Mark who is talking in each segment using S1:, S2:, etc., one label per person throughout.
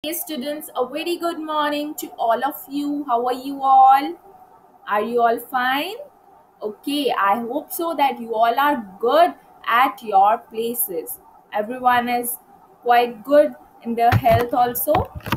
S1: Hey students, a very good morning to all of you. How are you all? Are you all fine? Okay, I hope so that you all are good at your places. Everyone is quite good in their health also.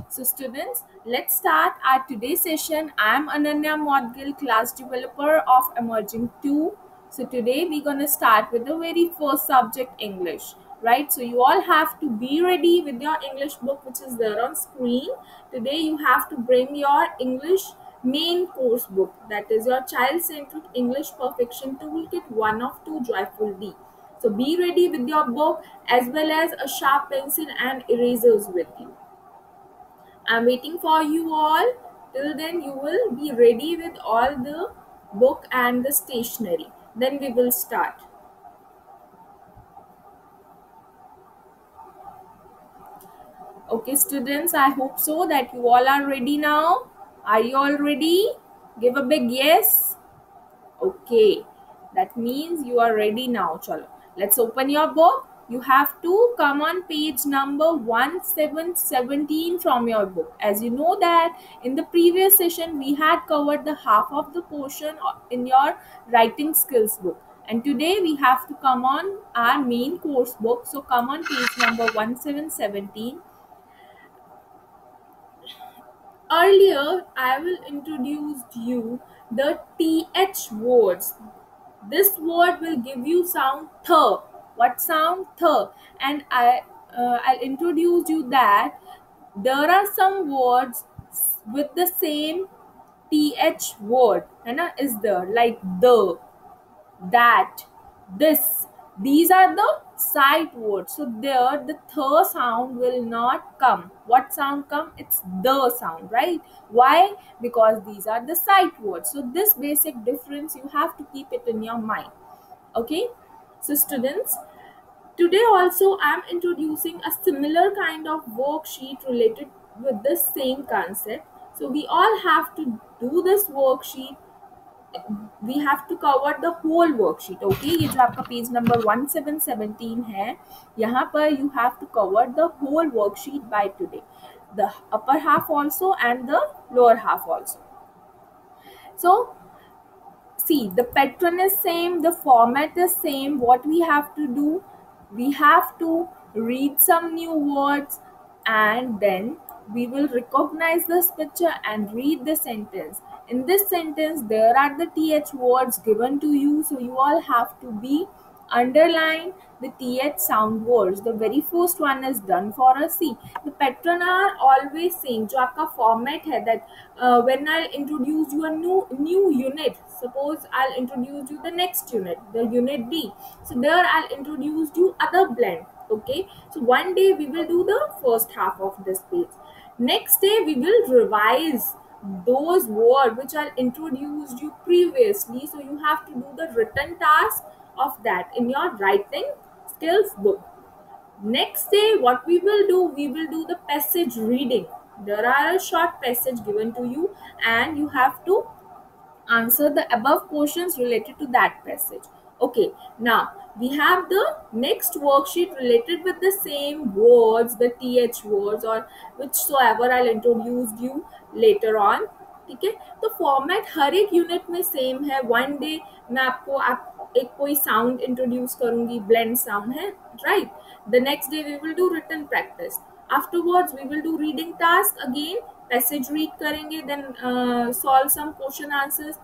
S1: So students, let's start our today's session. I am Ananya Modgil, class developer of Emerging 2. So today we're going to start with the very first subject, English. Right, so you all have to be ready with your English book which is there on screen. Today you have to bring your English main course book, that is your child-centric English perfection toolkit 1 of 2 Joyful D. So be ready with your book as well as a sharp pencil and erasers with you. I'm waiting for you all. Till then you will be ready with all the book and the stationery. Then we will start. Okay students, I hope so that you all are ready now. Are you all ready? Give a big yes. Okay, that means you are ready now. Chalo, let's open your book. You have to come on page number 1717 from your book. As you know that in the previous session we had covered the half of the portion in your writing skills book. And today we have to come on our main course book. So come on page number 1717. Earlier, I will introduce you the TH words. This word will give you sound th. What sound th? And I'll introduce you that there are some words with the same th word. है ना? Is there like the, that, this. These are the sight words. So there the th sound will not come. What sound come? It's the sound, right? Why? Because these are the sight words. So this basic difference you have to keep it in your mind. Okay? So students, today also I'm introducing a similar kind of worksheet related with the same concept. So we all have to do this worksheet. We have to cover the whole worksheet. Okay, ये जो आपका page number 1717 है, यहाँ पर you have to cover the whole worksheet by today, the upper half also and the lower half also. So see, the pattern is same, the format is same. What we have to do, we have to read some new words and then we will recognize this picture and read the sentence. In this sentence, there are the th words given to you, so you all have to be underline the th sound words. The very first one is done for us. See, the pattern are always same. जो आपका format है that when I'll introduce you a new unit, suppose I'll introduce you the next unit, the unit D. So there I'll introduce you other blend. Okay, so one day we will do the first half of this page. Next day we will revise those words which I introduced you previously. So you have to do the written task of that in your writing skills book. Next day, what we will do the passage reading. There are a short passage given to you and you have to answer the above questions related to that passage. Okay, now we have the next worksheet related with the same words, the th words or whichsoever I'll introduce you later on. ठीक है, तो format हर एक unit में same है. One day मैं आपको एक कोई साउंड इंट्रोड्यूस करूंगी, ब्लेंड साउंड है, right. The next day we will do written practice. Afterwards we will do reading task again, passage read करेंगे, then solve some question answers.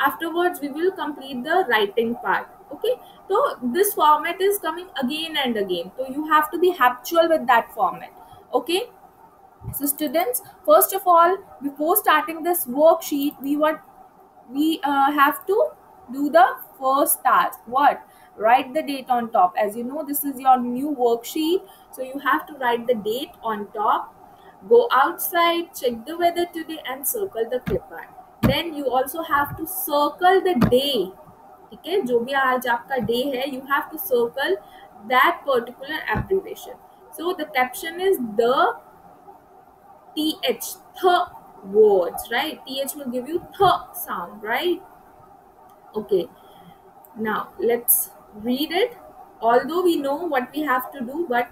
S1: Afterwards we will complete the writing part. Okay, so this format is coming again and again, so you have to be habitual with that format. Okay, so students, first of all, before starting this worksheet, we have to do the first task. What? Write the date on top. As you know, this is your new worksheet, so you have to write the date on top. Go outside, check the weather today and circle the clipboard. Then you also have to circle the day. ठीक है, जो भी आज आपका day है, you have to circle that particular abbreviation. So the caption is the th, words, right? Th will give you sound, right? Okay, now let's read it. Although we know what we have to do, but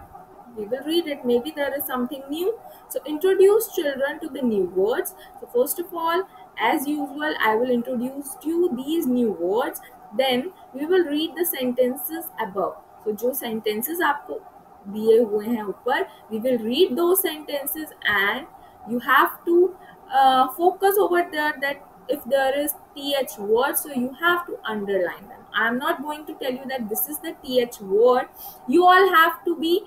S1: We will read it. Maybe there is something new. So introduce children to the new words. So first of all, as usual, I will introduce to you these new words. Then we will read the sentences above. So जो sentences आपको दिए हुए हैं ऊपर, we will read those sentences and you have to focus over there that if there is th word, so you have to underline them. I am not going to tell you that this is the th word. You all have to be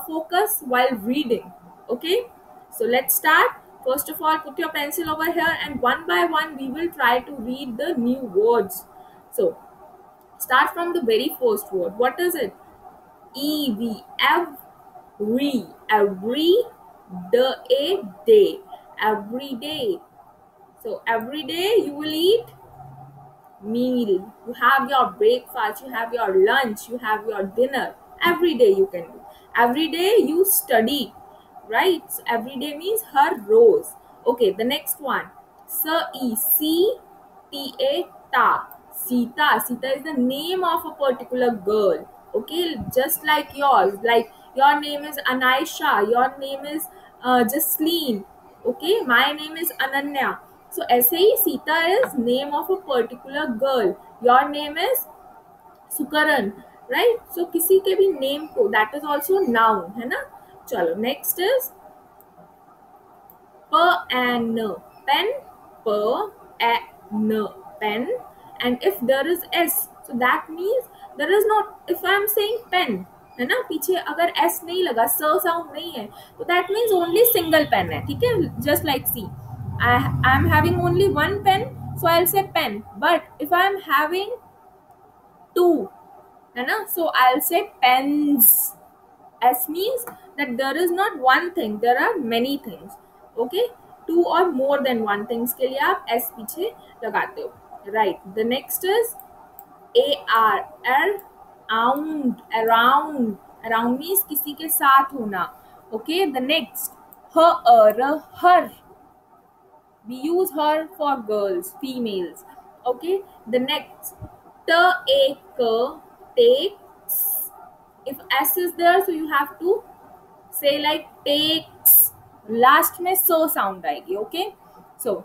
S1: focused while reading. Okay, so let's start. First of all, put your pencil over here and one by one we will try to read the new words. So start from the very first word. What is it? EV, every day, every day. So every day you will eat meal. You have your breakfast, you have your lunch, you have your dinner. Every day you can do. Every day you study, right? So every day means her rose. Okay, the next one. Sita. Sita. Sita is the name of a particular girl. Okay, just like yours. Like your name is Anaisha, your name is Jasleen. Okay, my name is Ananya. So ऐसे ही Sita is name of a particular girl. Your name is Sukaran, right? So किसी के भी name को, that is also noun, है ना? चलो next is pen, pen, pen, and if there is s, so that means there is not. If I am saying pen, है ना, पीछे अगर s नहीं लगा, स साउंड नहीं है, तो that means only single pen है, ठीक है? Just like see, I am having only one pen, so I'll say pen. But if I am having two, है ना, so I'll say pens. S means that there is not one thing, there are many things. Okay, two or more than one things के लिए आप S पीछे लगाते हो. Right. The next is around. Around means किसी के साथ होना. Okay. The next her. We use her for girls, females. Okay. The next takes. If S is there, so you have to say like takes. Last में so sound आएगी. Okay. So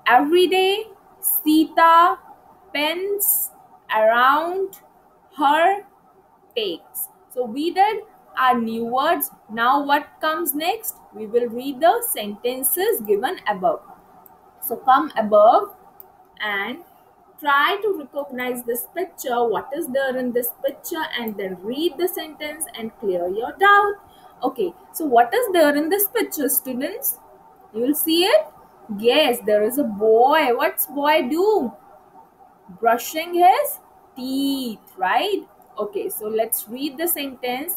S1: every day, Sita, pens, around, her, takes. So we did our new words. Now what comes next? We will read the sentences given above. So come above and try to recognize this picture, what is there in this picture, and then read the sentence and clear your doubt. Okay, so what is there in this picture, students? You will see it? Yes, there is a boy. What's boy do? Brushing his teeth, right? Okay, so let's read the sentence.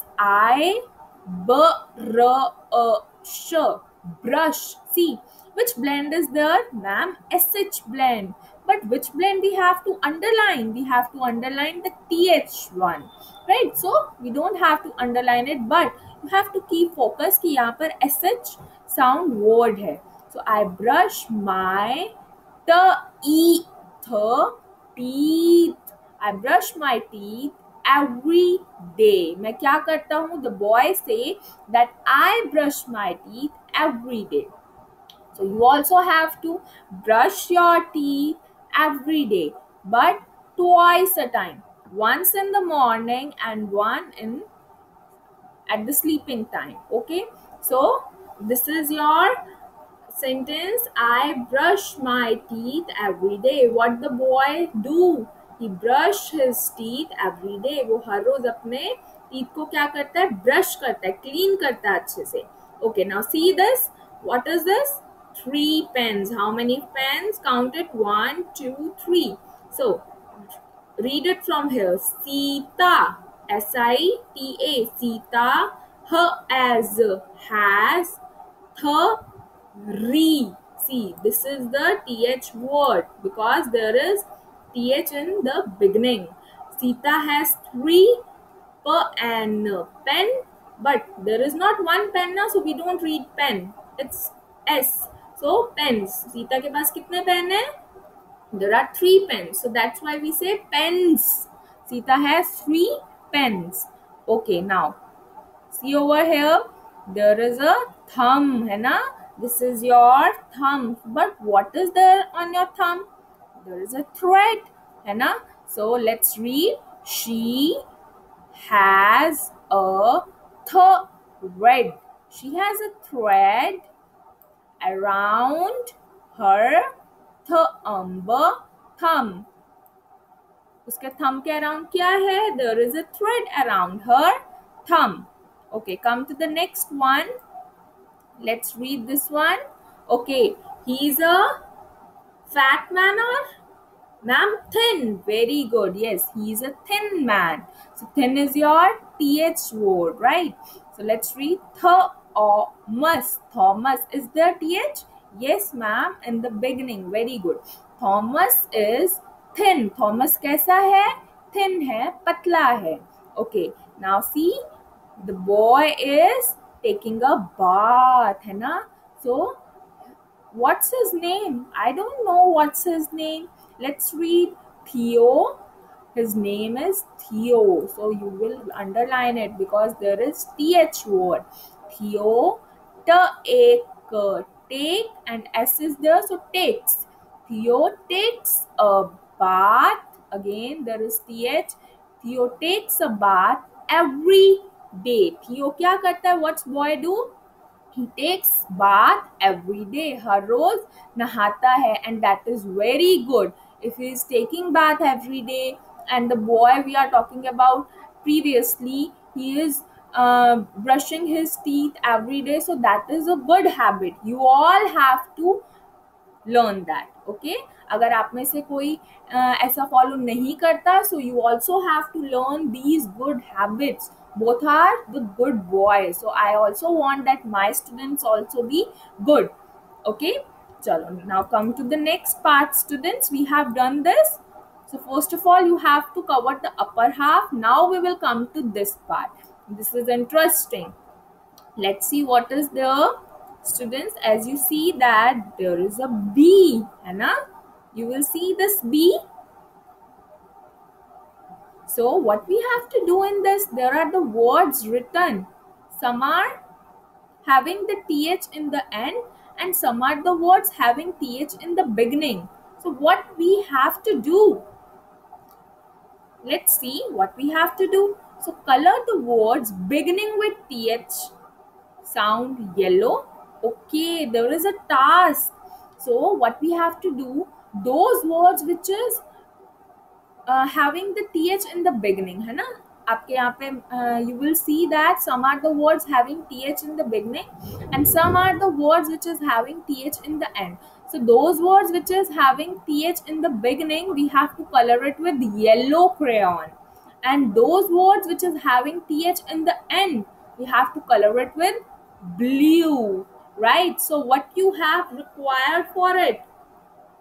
S1: Brush. See, which blend is there? Ma'am, SH blend. But which blend we have to underline? We have to underline the TH one, right? So we don't have to underline it, but you have to keep focus कि यहाँ पर SH sound word है. So I brush my teeth. I brush my teeth every day. मैं क्या करता हूँ? The boy say that I brush my teeth every day. So you also have to brush your teeth every day, but twice a time. Once in the morning and one in at the sleeping time. Okay. So this is your sentence. I brush my teeth every day. What the boy do? He brush his teeth every day. वो हर रोज अपने teeth को क्या करता है? Brush करता है, clean करता है अच्छे से. Okay, now see this. What is this? 3 pens. How many pens? Count it. 1, 2, 3. So read it from here. Sita, Sita, Sita. Her as has. Her re. See, this is the th word because there is th in the beginning. Sita has 3 pen, but there is not one pen now, so we don't read pen. It's S. So pens. Sita के पास कितने pen है? There are 3 pens, so that's why we say pens. Sita has 3 pens. Okay, now See over here, there is a thumb, है ना? This is your thumb. But what is there on your thumb? There is a thread, है ना? So let's read. She has a thread. She has a thread around her thumb. उसके thumb के around क्या है? There is a thread around her thumb. Okay, come to the next one. Let's read this one. Okay, he's a fat man or ma'am? Thin. Very good. Yes, he's a thin man. So thin is your th word, right? So let's read Thomas. Thomas. Is there th? Yes, ma'am. In the beginning. Very good. Thomas is thin. Thomas कैसा है? Thin है, पतला है. Okay. Now see, the boy is taking a bath, है ना? So what's his name? I don't know what's his name. Let's read Theo. His name is Theo. So you will underline it because there is th word. Theo. Take and s is there, so takes. Theo takes a bath. Again there is th. Theo takes a bath every day. Theo क्या करता है? What's boy do? He takes bath every day. हर रोज नहाता है, and that is very good. If he is taking bath every day, and the boy we are talking about previously, he is brushing his teeth every day, so that is a good habit. You all have to learn that. Okay, अगर आप में से कोई ऐसा follow नहीं करता, so you also have to learn these good habits. Both are the good boys, so I also want that my students also be good. Okay, chalo, now come to the next part, students. We have done this. So first of all, you have to cover the upper half. Now we will come to this part. This is interesting. Let's see what is there, students. As you see that there is a bee, है ना? You will see this bee. So what we have to do in this, there are the words written. Some are having the th in the end, and some are the words having th in the beginning. So what we have to do? Let's see what we have to do. So color the words beginning with th sound yellow. Okay, there is a task. So what we have to do, those words which is having the th in the beginning, है ना? आपके यहाँ पे you will see that some are the words having th in the beginning, and some are the words which is having th in the end. So those words which is having th in the beginning, we have to color it with yellow crayon, and those words which is having th in the end, we have to color it with blue, right? So what you have required for it,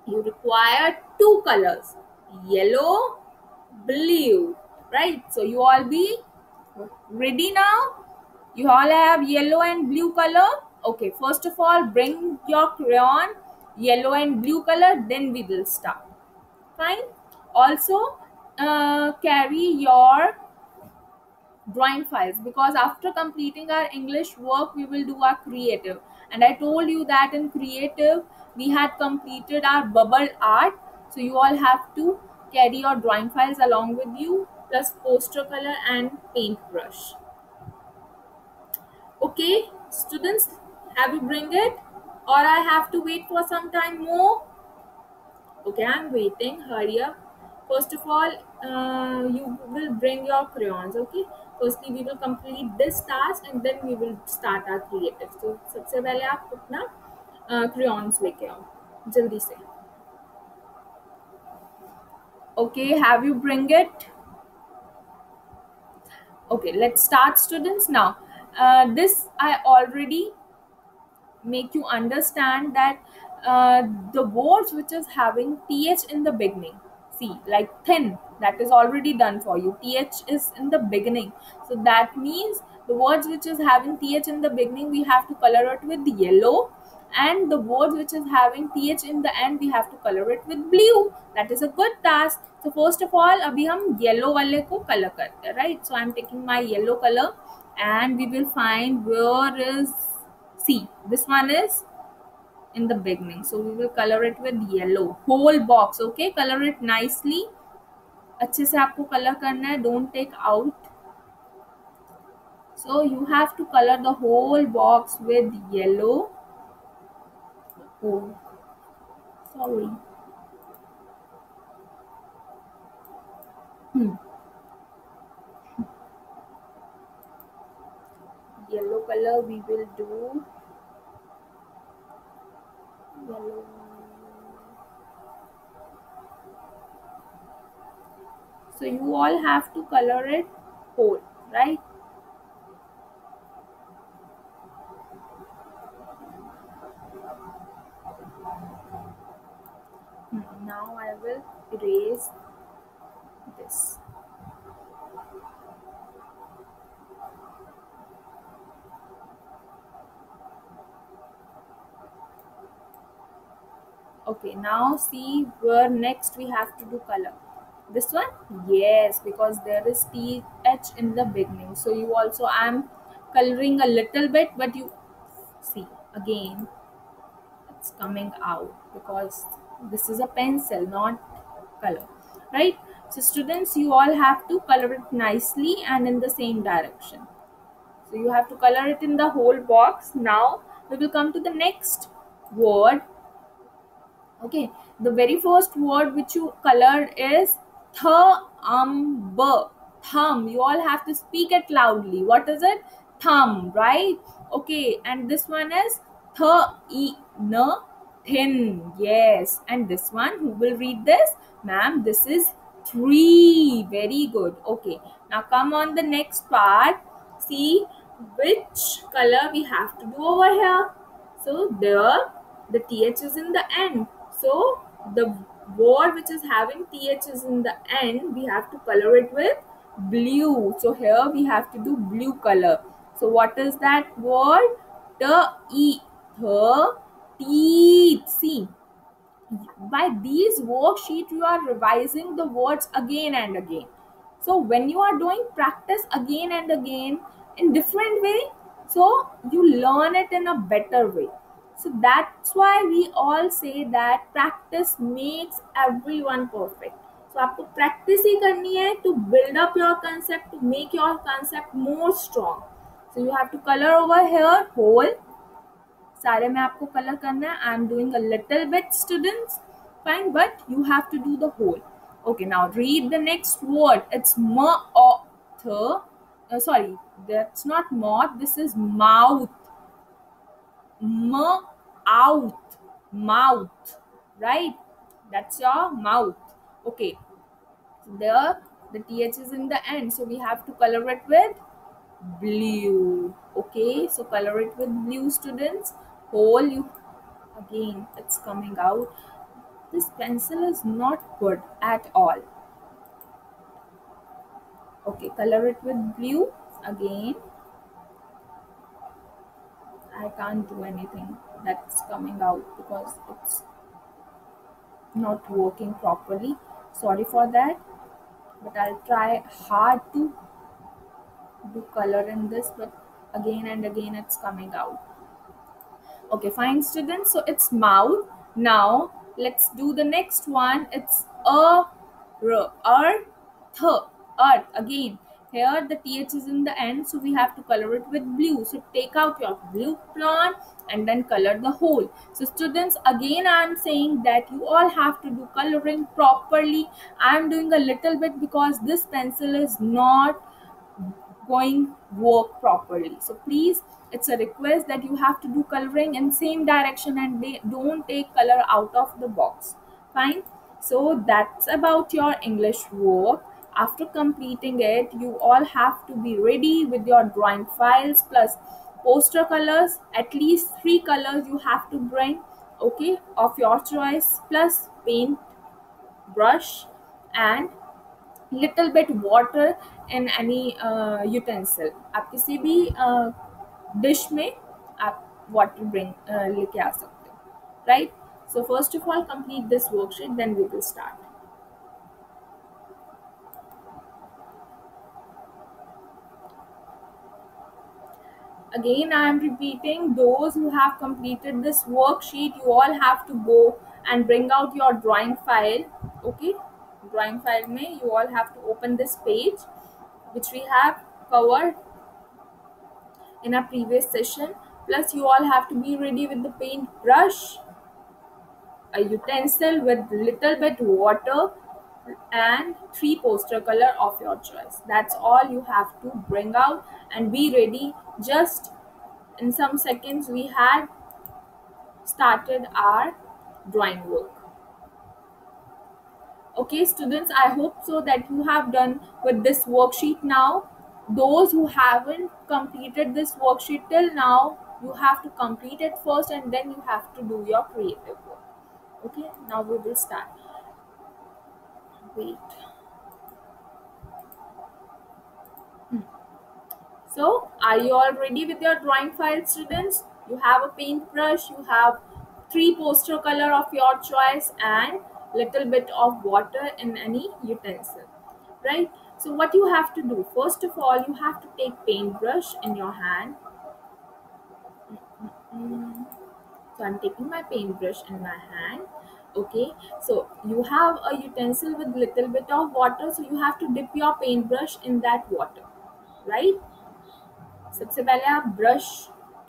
S1: you require two colors, yellow, blue, right? So you all be ready now? You all have yellow and blue color. Okay, first of all, bring your crayon, yellow and blue color, then we will start. Fine. Also carry your drawing files, because after completing our English work we will do our creative, and I told you that in creative we had completed our bubble art, so you all have to carry your drawing files along with you, plus poster color and paintbrush. Okay, students, have you bring it, or I have to wait for some time more? Okay, I'm waiting. Hurry up. First of all, you will bring your crayons. Okay. Firstly, we will complete this task and then we will start our creative. So, सबसे पहले आप अपना crayons लेके आओ जल्दी से. Okay, have you bring it? Okay, let's start, students. Now, this I already make you understand that the words which is having th in the beginning, see, like thin, that is already done for you. Th is in the beginning, so that means the words which is having th in the beginning, we have to color it with yellow, and the words which is having th in the end, we have to color it with blue. That is a good task. So first of all, abhi hum yellow wale ko color karte हैं, right? So I am taking my yellow color. and we will find where is, see, this one is in the beginning, so we will color it with yellow, whole box. Okay, color it nicely, अच्छे से आपको color करना है, don't take out. So you have to color the whole box with yellow. Oh, sorry. Hmm. Yellow color we will do. Yellow. So you all have to color it whole, right? Now I will erase this. Okay, now see where next we have to do color. This one? Yes, because there is TH in the beginning. So you also, I'm coloring a little bit, but you see again it's coming out because this is a pencil, not color, right? So students, you all have to color it nicely and in the same direction. So you have to color it in the whole box. Now we will come to the next word. Okay, the very first word which you colored is thumb. Thumb. You all have to speak it loudly. What is it? Thumb, right? Okay, and this one is thin. Yes, and this one, who will read this? Ma'am, this is three. Very good. Okay, now come on the next part. See which color we have to do over here. So there, the th is in the end. So the word which is having th is in the end, we have to color it with blue. So here we have to do blue color. So what is that word? The teeth. See, by these worksheet you are revising the words again and again. So when you are doing practice again and again in different way, so you learn it in a better way. So that's why we all say that practice makes everyone perfect. So आपको practice ही करनी है to build up your concept, to make your concept more strong. So you have to color over here whole. सारे में आपको colour करना है. I am doing a little bit students, fine, but you have to do the whole. Okay, now read the next word. It's mouth. Sorry, that's not moth. This is mouth. Mouth. Mouth. Right? That's your mouth. Okay. There, the th is in the end, so we have to color it with blue. Okay, so color it with blue, students. Whole, you, again it's coming out. This pencil is not good at all. Okay, color it with blue again. I can't do anything, that's coming out because it's not working properly. Sorry for that, but I'll try hard to do color in this, but again and again it's coming out. Okay, fine, students. So it's mouth. Now let's do the next one. It's earth. Earth again. Here the th is in the end, so we have to color it with blue. So take out your blue plan and then color the whole. So students, again I am saying that you all have to do coloring properly. I am doing a little bit because this pencil is not going work properly. So please, it's a request that you have to do coloring in same direction and they don't take color out of the box. Fine. So that's about your English work. After completing it, you all have to be ready with your drawing files plus poster colors. At least 3 colors you have to bring, okay, of your choice, plus paint brush and little bit water in any utensil. आप किसी भी dish में आप water bring लेके आ सकते हो, right? So first of all complete this worksheet, then we will start. Again, I am repeating, those who have completed this worksheet, you all have to go and bring out your drawing file. Okay, drawing file mein you all have to open this page which we have covered in a previous session. Plus, you all have to be ready with the paint brush, a utensil with little bit water, and three poster color of your choice. That's all you have to bring out and be ready. Just in some seconds we had started our drawing work. Okay, students, I hope so that you have done with this worksheet now. Those who haven't completed this worksheet till now, you have to complete it first and then you have to do your creative work. Okay, now we will start. Wait. So, are you all ready with your drawing file, students? You have a paintbrush, you have three poster color of your choice, and little bit of water in any utensil, right? So, what you have to do? First of all, you have to take paintbrush in your hand. Mm, So, I'm taking my paintbrush in my hand. Okay, so you have a utensil with little bit of water, so you have to dip your paintbrush in that water, right? सबसे पहले आप brush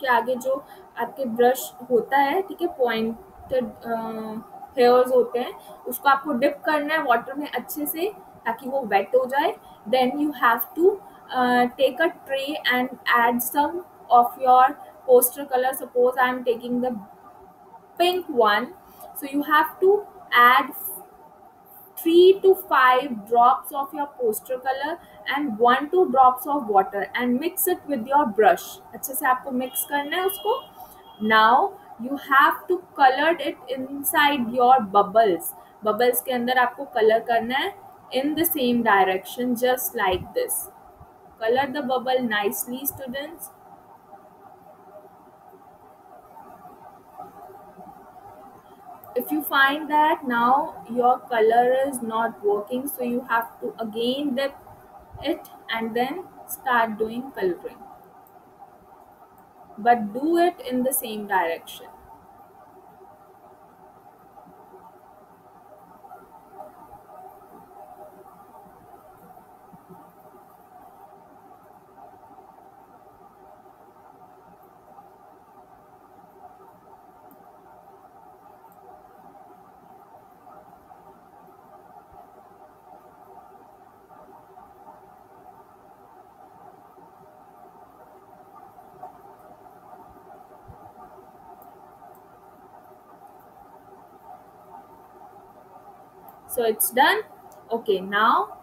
S1: के आगे जो आपके brush होता है, ठीक है, पॉइंटेड हेयर्स होते हैं, उसको आपको डिप करना है वाटर में अच्छे से ताकि वो वेट हो जाए. Then you have to take a tray and add some of your poster colour. Suppose I am taking the pink one, so you have to add 3 to 5 drops of your poster color and 1 2 drops of water and mix it with your brush. अच्छे से आपको mix करना है उसको. Now you have to color it inside your bubbles. Bubbles के अंदर आपको color करना है in the same direction, just like this. Color the bubble nicely, students. If you find that now your color is not working, so you have to again dip it and then start doing coloring, but do it in the same direction. So it's done. Okay, now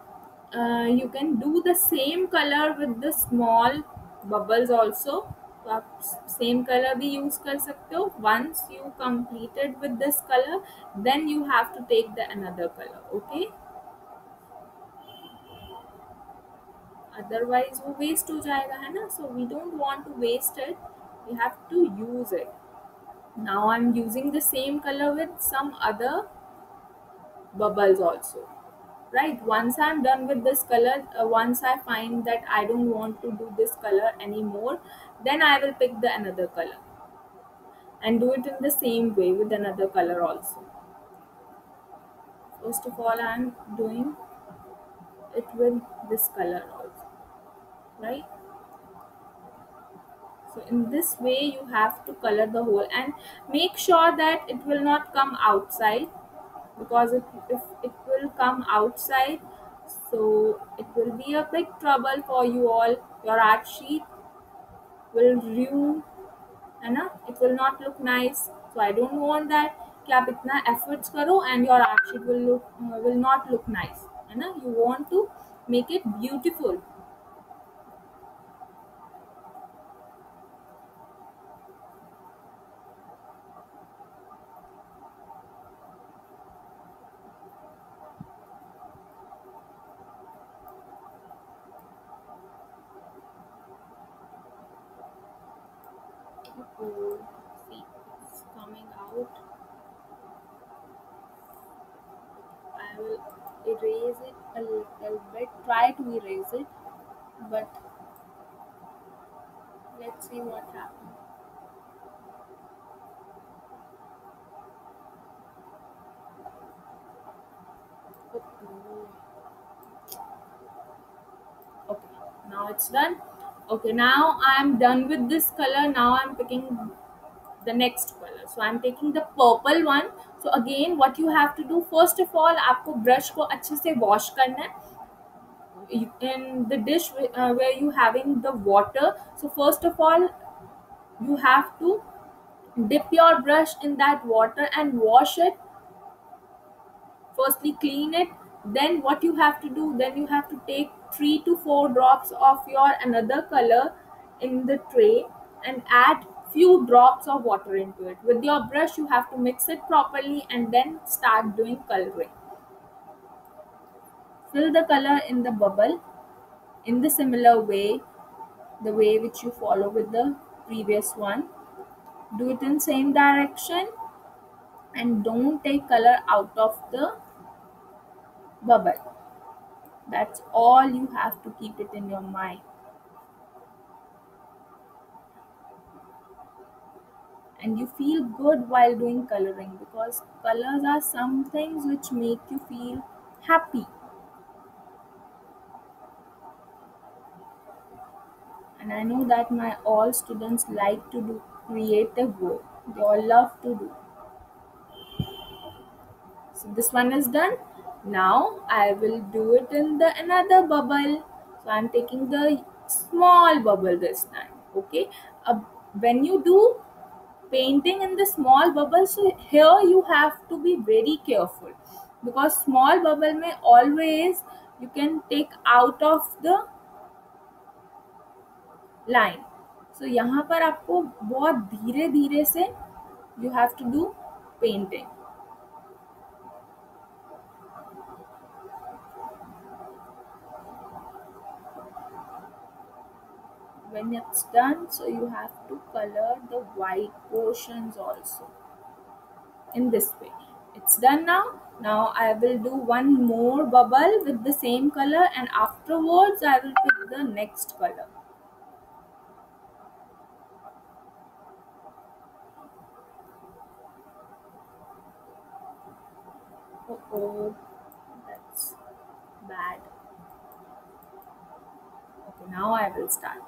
S1: you can do the same color with the small bubbles also. तो आप same colour भी use कर सकते हो. Once you completed with this color, then you have to take the another color. Okay, otherwise वो waste हो जाएगा, है ना. So we don't want to waste it, we have to use it. Now I'm using the same color with some other bubbles also, right? Once I'm done with this color, once I find that I don't want to do this color anymore, then I will pick the another color and do it in the same way with another color also. First of all, I'm doing it with this color also, right? So in this way you have to color the whole and make sure that it will not come outside, because if it will come outside, so it will be a big trouble for you all. Your art sheet will ruin, है ना. It will not look nice. So I don't want that कि आप इतना efforts करो and your art sheet will not look nice, है ना. You want to make it beautiful. Oh, see, it's coming out. I will erase it a little bit. Try to erase it, but Let's see what happens. Okay, now it's done. Okay, now I'm done with this color. Now I'm picking the next color. So I'm taking the purple one. So again, what you have to do, first of all, आपको brush को अच्छे से wash करना है. In the dish where you having the water. So first of all, you have to dip your brush in that water and wash it. Firstly clean it, then what you have to do, then you have to take 3 to 4 drops of your another color in the tray and add few drops of water into it. With your brush you have to mix it properly and then start doing coloring. Fill the color in the bubble in the similar way, the way which you follow with the previous one. Do it in same direction and don't take color out of the bubble. That's all you have to keep it in your mind. And you feel good while doing coloring because colors are some things which make you feel happy. And I know that my all students like to do creative work. They all love to do. So this one is done. Now I will do it in the another bubble. So I'm taking the small bubble this time. Okay. Uh, when you do painting in the small bubble, so here you have to be very careful because small bubble may always you can take out of the line. So यहाँ पर आपको बहुत धीरे धीरे से you have to do painting. When it's done, so you have to color the white portions also in this way. It's done now. Now I will do one more bubble with the same color and afterwards I will pick the next color. Oh, that's bad. Okay, now I will start.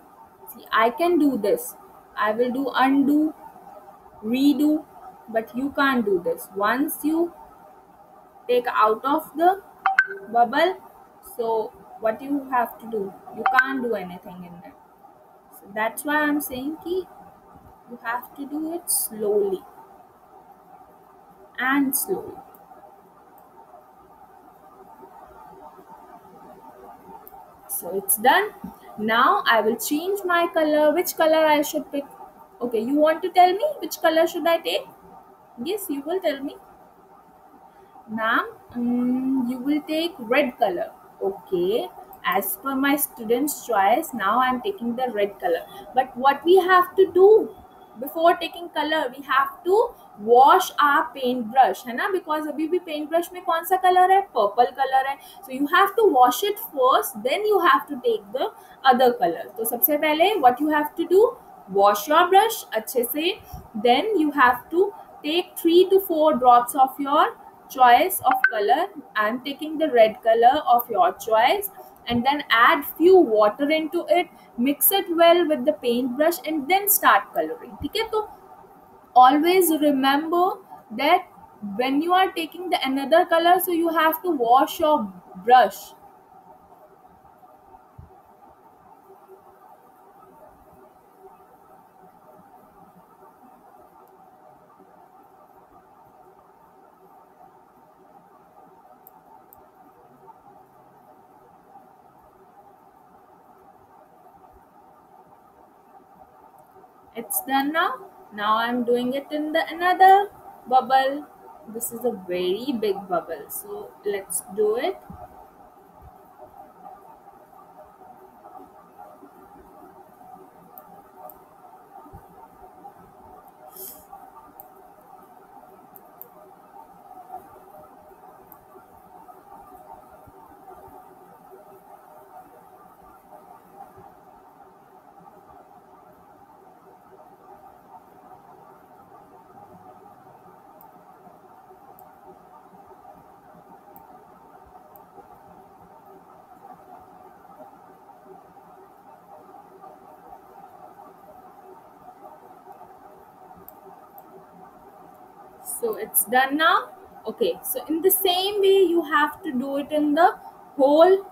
S1: See, I can do this. I will do undo, redo, but you can't do this. Once you take out of the bubble, so what you have to do? You can't do anything in it. So that's why I'm saying ki you have to do it slowly and slowly. So it's done. Now I will change my color. Which color I should pick? Okay, you want to tell me which color should I take? Yes, you will tell me. Ma'am, you will take red color. Okay. As per my student's choice, now I'm taking the red color. But what we have to do before taking color, we have to wash our paintbrush, है ना? Because अभी भी paintbrush में कौन सा color है? Purple color है. So you have to wash it first, then you have to take the other color. तो सबसे पहले what you have to do? Wash your brush अच्छे से. Then you have to take 3 to 4 drops of your choice of color. I'm taking the red color of your choice and then add few water into it, mix it well with the paintbrush and then start coloring. ठीक है, तो always remember that when you are taking the another color, so you have to wash your brush. It's done now. Now I'm doing it in the another bubble. This is a very big bubble, so let's do it. So it's done now. Okay, so in the same way you have to do it in the whole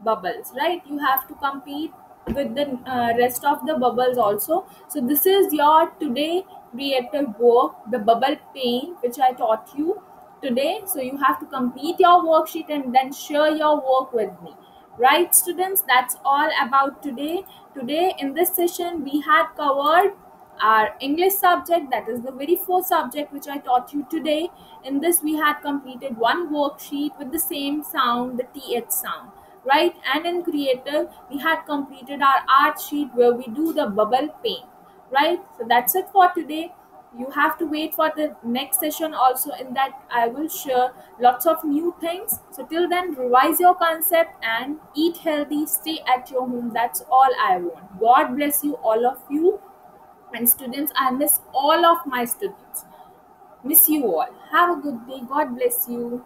S1: bubbles, right? You have to compete with the rest of the bubbles also. So this is your today creative work, the bubble paint, which I taught you today. So you have to complete your worksheet and then share your work with me, right students? That's all about today. In this session we had covered our English subject, that is the very first subject which I taught you today. In this we had completed one worksheet with the same sound, the th sound, right? And in creative we had completed our art sheet where we do the bubble paint, right? So that's it for today. You have to wait for the next session also. In that I will share lots of new things. So till then, revise your concept and eat healthy, stay at your home. That's all I want. God bless you, all of you. And students, I miss all of my students. Miss you all. Have a good day. God bless you.